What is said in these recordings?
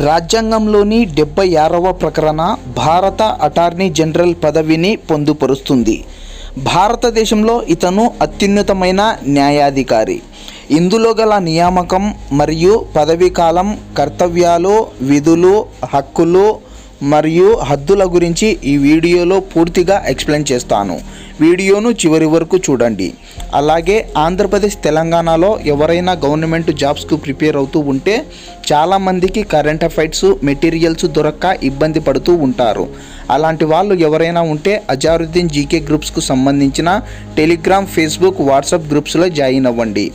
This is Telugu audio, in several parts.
రాజ్యాంగంలోని 76వ ప్రకరణ భారత అటార్నీ జనరల్ పదవిని పొందుపరుస్తుంది. భారతదేశంలో ఇతను అత్యున్నతమైన న్యాయాధికారి. ఇందులో గల నియామకం మరియు పదవీ కాలం, కర్తవ్యాలు, విధులు, హక్కులు మరియు హద్దుల గురించి ఈ వీడియోలో పూర్తిగా ఎక్స్ప్లెయిన్ చేస్తాను. వీడియోను చివరి వరకు చూడండి. అలాగే ఆంధ్రప్రదేశ్, తెలంగాణలో ఎవరైనా గవర్నమెంట్ జాబ్స్కు ప్రిపేర్ అవుతూ ఉంటే చాలామందికి కరెంట్ అఫైర్స్ మెటీరియల్స్ దొరక్క ఇబ్బంది పడుతూ ఉంటారు. అలాంటి వాళ్ళు ఎవరైనా ఉంటే అజారుద్దీన్ జీకే గ్రూప్స్కు సంబంధించిన టెలిగ్రామ్, ఫేస్బుక్, వాట్సాప్ గ్రూప్స్లో జాయిన్ అవ్వండి.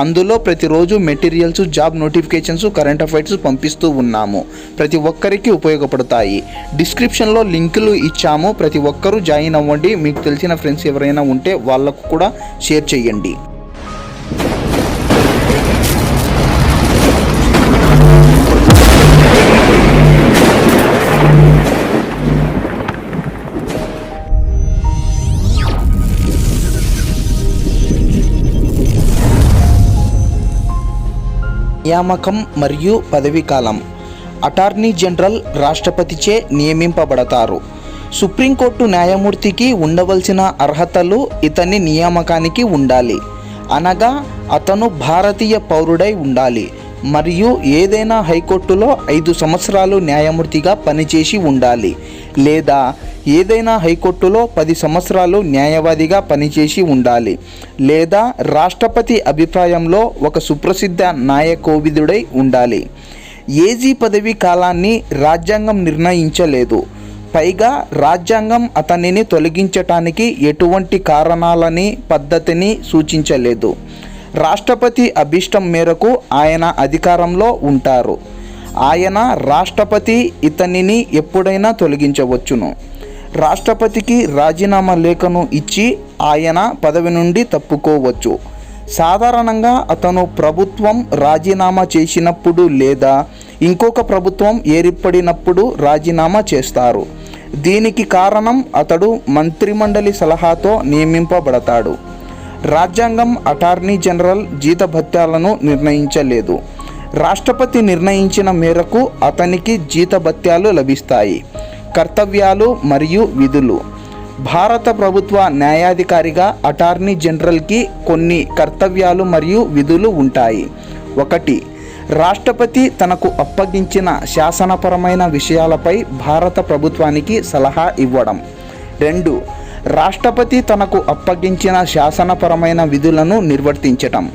అందులో ప్రతిరోజు materials, job notifications, current affairs పంపిస్తూ ఉన్నాము. ప్రతి ఒక్కరికి ఉపయోగపడతాయి. డిస్క్రిప్షన్లో లింకులు ఇచ్చాము. ప్రతి ఒక్కరూ జాయిన్ అవ్వండి. మీకు తెలిసిన ఫ్రెండ్స్ ఎవరైనా ఉంటే వాళ్ళకు కూడా షేర్ చేయండి. నియామకం మరియు పదవీ కాలం. అటార్నీ జనరల్ రాష్ట్రపతిచే నియమింపబడతారు. సుప్రీంకోర్టు న్యాయమూర్తికి ఉండవలసిన అర్హతలు ఇతని నియామకానికి ఉండాలి. అనగా అతను భారతీయ పౌరుడై ఉండాలి మరియు ఏదైనా హైకోర్టులో 5 సంవత్సరాలు న్యాయమూర్తిగా పనిచేసి ఉండాలి, లేదా ఏదైనా హైకోర్టులో 10 సంవత్సరాలు న్యాయవాదిగా పనిచేసి ఉండాలి, లేదా రాష్ట్రపతి అభిప్రాయంలో ఒక సుప్రసిద్ధ న్యాయకోవిదుడై ఉండాలి. ఏజీ పదవీ కాలాన్ని రాజ్యాంగం నిర్ణయించలేదు. పైగా రాజ్యాంగం అతనిని తొలగించటానికి ఎటువంటి కారణాలని, పద్ధతిని సూచించలేదు. రాష్ట్రపతి అభిష్టం మేరకు ఆయన అధికారంలో ఉంటారు. ఆయన రాష్ట్రపతి ఇతనిని ఎప్పుడైనా తొలగించవచ్చును. రాష్ట్రపతికి రాజీనామా లేఖను ఇచ్చి ఆయన పదవి నుండి తప్పుకోవచ్చు. సాధారణంగా అతను ప్రభుత్వం రాజీనామా చేసినప్పుడు లేదా ఇంకొక ప్రభుత్వం ఏర్పడినప్పుడు రాజీనామా చేస్తారు. దీనికి కారణం అతడు మంత్రిమండలి సలహాతో నియమింపబడతాడు. రాజ్యాంగం అటార్నీ జనరల్ జీతభత్యాలను నిర్ణయించలేదు. రాష్ట్రపతి నిర్ణయించిన మేరకు అతనికి జీతభత్యాలు లభిస్తాయి. కర్తవ్యాలు మరియు విధులు. భారత ప్రభుత్వ న్యాయాధికారిగా అటార్నీ జనరల్కి కొన్ని కర్తవ్యాలు మరియు విధులు ఉంటాయి. 1. రాష్ట్రపతి తనకు అప్పగించిన శాసనపరమైన విషయాలపై భారత ప్రభుత్వానికి సలహా ఇవ్వడం. 2. రాష్ట్రపతి తనకు అప్పగించిన శాసనపరమైన విధులను నిర్వర్తించటం.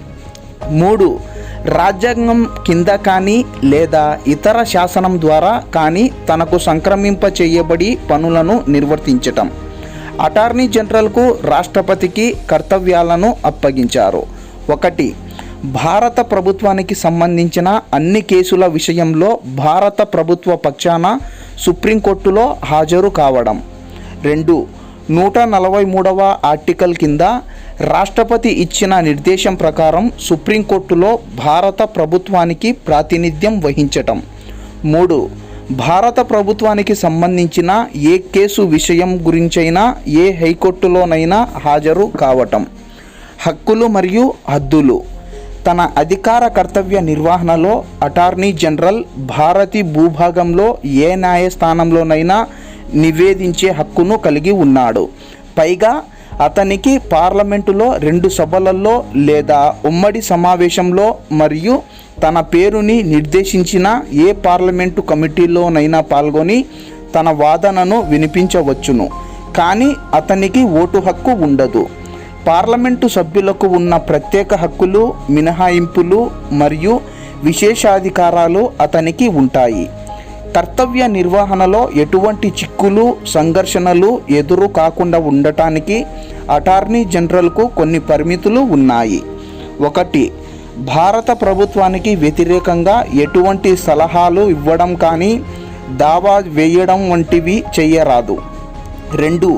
3. రాజ్యాంగం కింద కానీ లేదా ఇతర శాసనం ద్వారా కానీ తనకు సంక్రమింప చేయబడి పనులను నిర్వర్తించటం. అటార్నీ జనరల్కు రాష్ట్రపతికి కర్తవ్యాలను అప్పగించారు. 1. భారత ప్రభుత్వానికి సంబంధించిన అన్ని కేసుల విషయంలో భారత ప్రభుత్వ పక్షాన సుప్రీంకోర్టులో హాజరు కావడం. 2. 143వ ఆర్టికల్ కింద రాష్ట్రపతి ఇచ్చిన నిర్దేశం ప్రకారం సుప్రీంకోర్టులో భారత ప్రభుత్వానికి ప్రాతినిధ్యం వహించటం. 3. భారత ప్రభుత్వానికి సంబంధించిన ఏ కేసు విషయం గురించైనా ఏ హైకోర్టులోనైనా హాజరు కావటం. హక్కులు మరియు హద్దులు. తన అధికార కర్తవ్య నిర్వహణలో అటార్నీ జనరల్ భారతీ భూభాగంలో ఏ న్యాయస్థానంలోనైనా నివేదించే హక్కును కలిగి ఉన్నాడు. పైగా అతనికి పార్లమెంటులో 2 సభలలో లేదా ఉమ్మడి సమావేశంలో మరియు తన పేరుని నిర్దేశించిన ఏ పార్లమెంటు కమిటీలోనైనా పాల్గొని తన వాదనను వినిపించవచ్చును. కానీ అతనికి ఓటు హక్కు ఉండదు. పార్లమెంటు సభ్యులకు ఉన్న ప్రత్యేక హక్కులు, మినహాయింపులు మరియు విశేషాధికారాలు అతనికి ఉంటాయి. కర్తవ్య నిర్వహణలో ఎటువంటి చిక్కులు, సంఘర్షణలు ఎదురు కాకుండా ఉండటానికి అటార్నీ జనరల్కు కొన్ని పరిమితులు ఉన్నాయి. 1. భారత ప్రభుత్వానికి వ్యతిరేకంగా ఎటువంటి సలహాలు ఇవ్వడం కానీ దావా వేయడం వంటివి చేయరాదు. 2.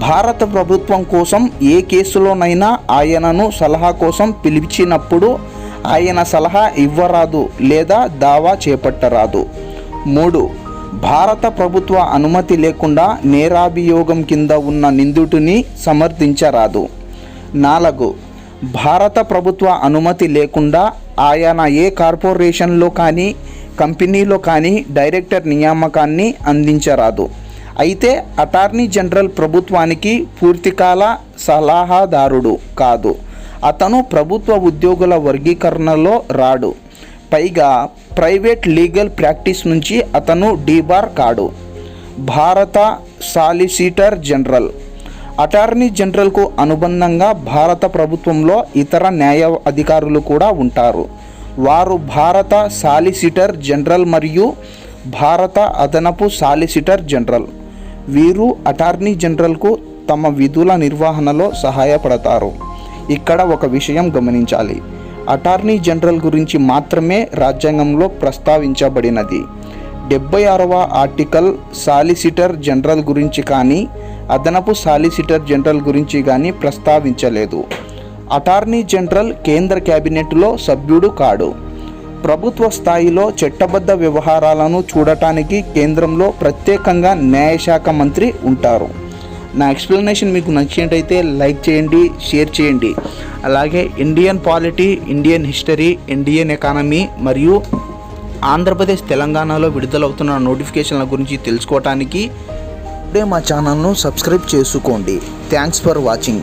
భారత ప్రభుత్వం కోసం ఏ కేసులోనైనా ఆయనను సలహా కోసం పిలిచినప్పుడు ఆయన సలహా ఇవ్వరాదు లేదా దావా చేపట్టరాదు. 3. భారత ప్రభుత్వ అనుమతి లేకుండా నేరాభియోగం కింద ఉన్న నిందితుడిని సమర్థించరాదు. 4. భారత ప్రభుత్వ అనుమతి లేకుండా ఆయన ఏ కార్పొరేషన్లో కానీ కంపెనీలో కానీ డైరెక్టర్ నియామకాన్ని అందించరాదు. అయితే అటార్నీ జనరల్ ప్రభుత్వానికి పూర్తికాల సలహాదారుడు కాదు. అతను ప్రభుత్వ ఉద్యోగుల వర్గీకరణలో రాడు. పైగా ప్రైవేట్ లీగల్ ప్రాక్టీస్ నుంచి అతను డీబార్ కాడు. భారత సాలిసిటర్ జనరల్. అటార్నీ జనరల్కు అనుబంధంగా భారత ప్రభుత్వంలో ఇతర న్యాయ అధికారులు కూడా ఉంటారు. వారు భారత సాలిసిటర్ జనరల్ మరియు భారత అదనపు సాలిసిటర్ జనరల్. వీరు అటార్నీ జనరల్కు తమ విధుల నిర్వహణలో సహాయపడతారు. ఇక్కడ ఒక విషయం గమనించాలి. అటార్నీ జనరల్ గురించి మాత్రమే రాజ్యాంగంలో ప్రస్తావించబడినది. 76వ ఆర్టికల్ సాలిసిటర్ జనరల్ గురించి కానీ అదనపు సాలిసిటర్ జనరల్ గురించి కానీ ప్రస్తావించలేదు. అటార్నీ జనరల్ కేంద్ర క్యాబినెట్లో సభ్యుడు కాడు. ప్రభుత్వ స్థాయిలో చట్టబద్ధ వ్యవహారాలను చూడటానికి కేంద్రంలో ప్రత్యేకంగా న్యాయశాఖ మంత్రి ఉంటారు. నా ఎక్స్ప్లెనేషన్ మీకు నచ్చినట్టయితే లైక్ చేయండి, షేర్ చేయండి. అలాగే Indian polity, Indian history, Indian economy మరియు ఆంధ్రప్రదేశ్, తెలంగాణలో విడుదలవుతున్న నోటిఫికేషన్ల గురించి తెలుసుకోవటానికి ఇప్పుడే మా ఛానల్ను సబ్స్క్రైబ్ చేసుకోండి. Thanks for watching.